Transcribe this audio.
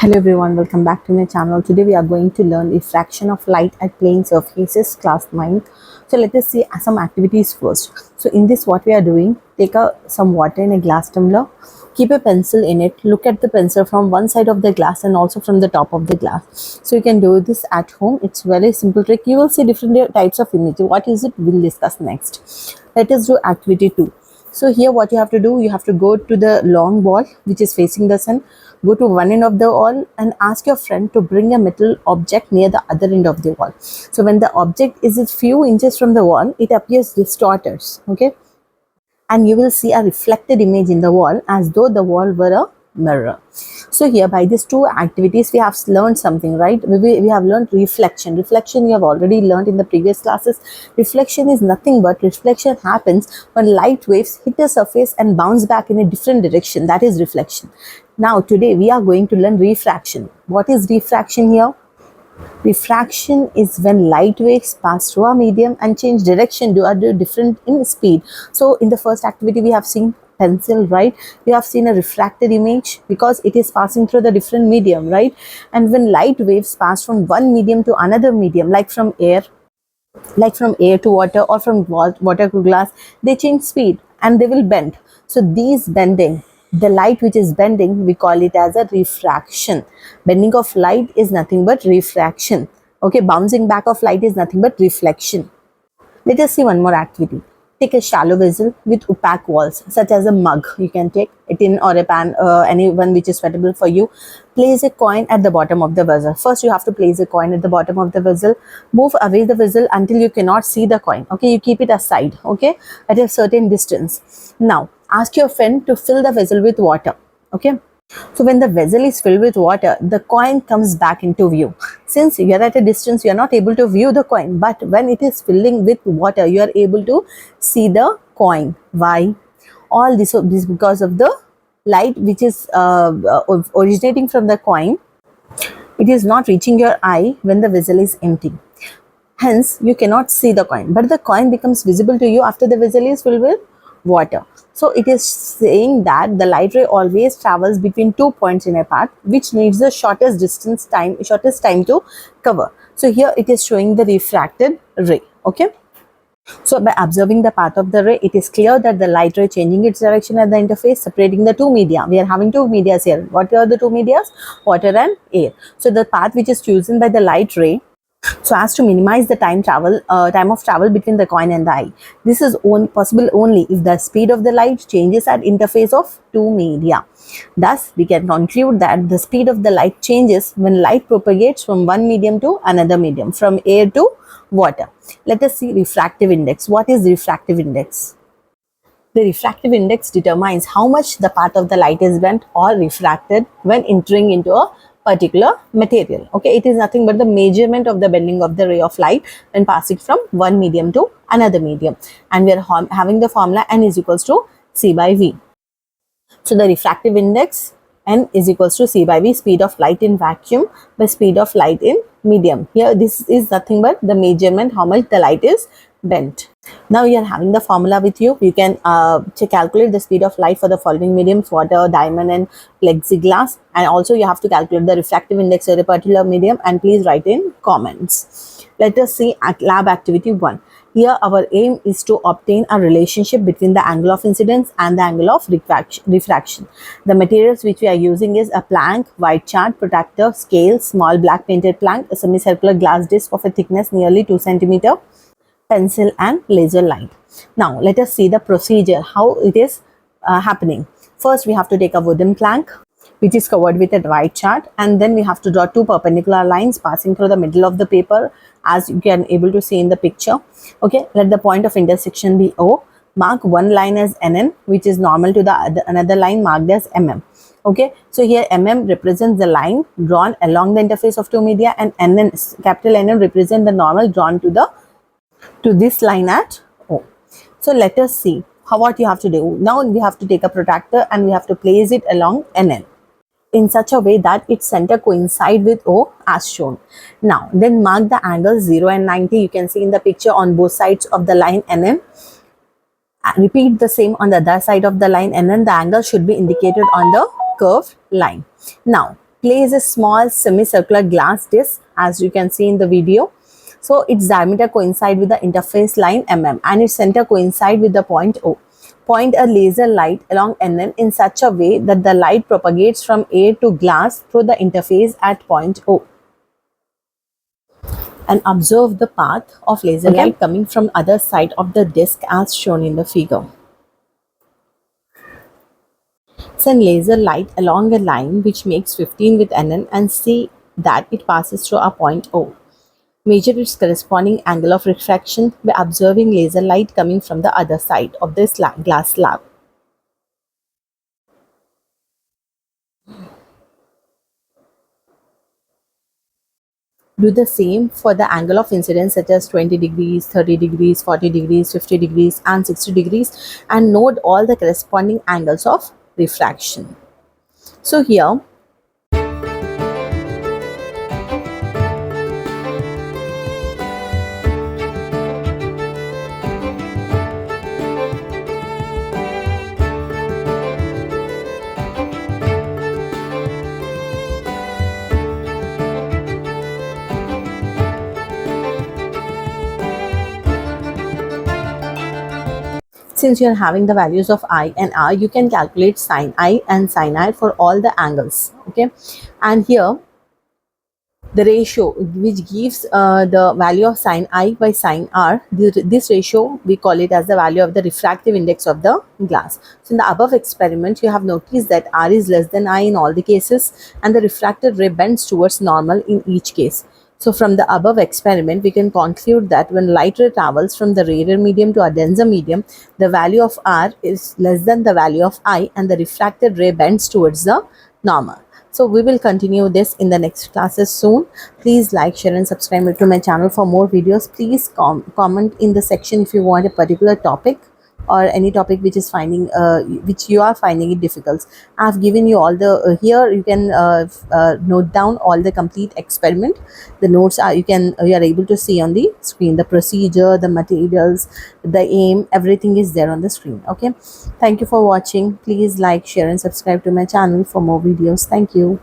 Hello everyone, welcome back to my channel. Today we are going to learn refraction of light at plane surfaces, class 9. So let us see some activities first. So in this, what we are doing, take some water in a glass tumbler, keep a pencil in it, look at the pencil from one side of the glass and also from the top of the glass. So you can do this at home. It's very simple trick. You will see different types of images. What is it? We'll discuss next. Let us do activity 2. So here what you have to do, you have to go to the long wall which is facing the sun, go to one end of the wall and ask your friend to bring a metal object near the other end of the wall. So when the object is a few inches from the wall, it appears distorted, okay? And you will see a reflected image in the wall as though the wall were a mirror. So here by these two activities we have learned something, right? We have learned reflection. Reflection you have already learned in the previous classes. Reflection is nothing but reflection happens when light waves hit a surface and bounce back in a different direction. That is reflection. Now today we are going to learn refraction. What is refraction here? Refraction is when light waves pass through a medium and change direction to other different in speed. So in the first activity we have seen pencil, right? We have seen a refracted image because it is passing through the different medium, right? And when light waves pass from one medium to another medium, like from air to water or from water to glass, they change speed and they will bend. So these bending, the light which is bending, we call it as a refraction. Bending of light is nothing but refraction. Okay, bouncing back of light is nothing but reflection. Let us see one more activity. Take a shallow vessel with opaque walls, such as a mug. You can take it in or a pan, any one which is suitable for you. Place a coin at the bottom of the vessel. First, you have to place a coin at the bottom of the vessel. Move away the vessel until you cannot see the coin. Okay, you keep it aside. Okay, at a certain distance. Now, ask your friend to fill the vessel with water. Okay. So when the vessel is filled with water, the coin comes back into view. Since you are at a distance, you are not able to view the coin. But when it is filling with water, you are able to see the coin. Why? All this is because of the light which is originating from the coin. It is not reaching your eye when the vessel is empty. Hence, you cannot see the coin. But the coin becomes visible to you after the vessel is filled with water. So it is saying that the light ray always travels between 2 points in a path, which needs the shortest time to cover. So here it is showing the refracted ray. Okay. So by observing the path of the ray, it is clear that the light ray changing its direction at the interface, separating the two media. We are having two media here. What are the two media? Water and air. So the path which is chosen by the light ray, so as to minimize the time of travel between the coin and the eye. This is possible only if the speed of the light changes at interface of two media. Thus, we can conclude that the speed of the light changes when light propagates from one medium to another medium, from air to water. Let us see refractive index. What is the refractive index? The refractive index determines how much the path of the light is bent or refracted when entering into a particular material. Okay, it is nothing but the measurement of the bending of the ray of light when passing from one medium to another medium. And we are having the formula N is equals to C by V. So the refractive index N is equals to C by V, speed of light in vacuum by speed of light in medium. Here this is nothing but the measurement how much the light is bent. Now you are having the formula with you. You can calculate the speed of light for the following mediums: water, diamond and plexiglass. And also you have to calculate the refractive index of a particular medium, and please write in comments. Let us see at lab activity 1. Here our aim is to obtain a relationship between the angle of incidence and the angle of refraction. The materials which we are using is a plank, white chart, protractor, scale, small black painted plank, a semicircular glass disc of a thickness nearly 2 cm, pencil and laser light. Now let us see the procedure, how it is happening. First we have to take a wooden plank which is covered with a white chart, and then we have to draw two perpendicular lines passing through the middle of the paper, as you can able to see in the picture. Okay, let the point of intersection be O. Mark one line as NN, which is normal to the another line marked as MM. Okay, so here MM represents the line drawn along the interface of two media, and NN, capital NN, represent the normal drawn to this line at O. So let us see what you have to do. Now we have to take a protractor and we have to place it along NN in such a way that its center coincide with O as shown. Now then mark the angles 0 and 90. You can see in the picture on both sides of the line NN. Repeat the same on the other side of the line NN. The angle should be indicated on the curved line. Now place a small semicircular glass disc, as you can see in the video. So its diameter coincide with the interface line mm and its center coincide with the point O. Point a laser light along NN in such a way that the light propagates from air to glass through the interface at point O, and observe the path of laser light coming from other side of the disc as shown in the figure. Send laser light along a line which makes 15 with NN and see that it passes through a point O. Measure its corresponding angle of refraction by observing laser light coming from the other side of this glass slab. Do the same for the angle of incidence such as 20 degrees, 30 degrees, 40 degrees, 50 degrees and 60 degrees, and note all the corresponding angles of refraction. So here since you are having the values of I and R, you can calculate sin I and sin I for all the angles. Okay, and here the ratio which gives the value of sin I by sin R, this ratio we call it as the value of the refractive index of the glass. So in the above experiment, you have noticed that R is less than I in all the cases and the refracted ray bends towards normal in each case. So from the above experiment, we can conclude that when light ray travels from the rarer medium to a denser medium, the value of R is less than the value of I and the refracted ray bends towards the normal. So we will continue this in the next classes soon. Please like, share and subscribe to my channel for more videos. Please comment in the section if you want a particular topic or any topic which is finding which you are finding it difficult. I've given you all the here you can note down all the complete experiment. The notes are you are able to see on the screen, the procedure, the materials, the aim, everything is there on the screen. Okay, thank you for watching. Please like, share and subscribe to my channel for more videos. Thank you.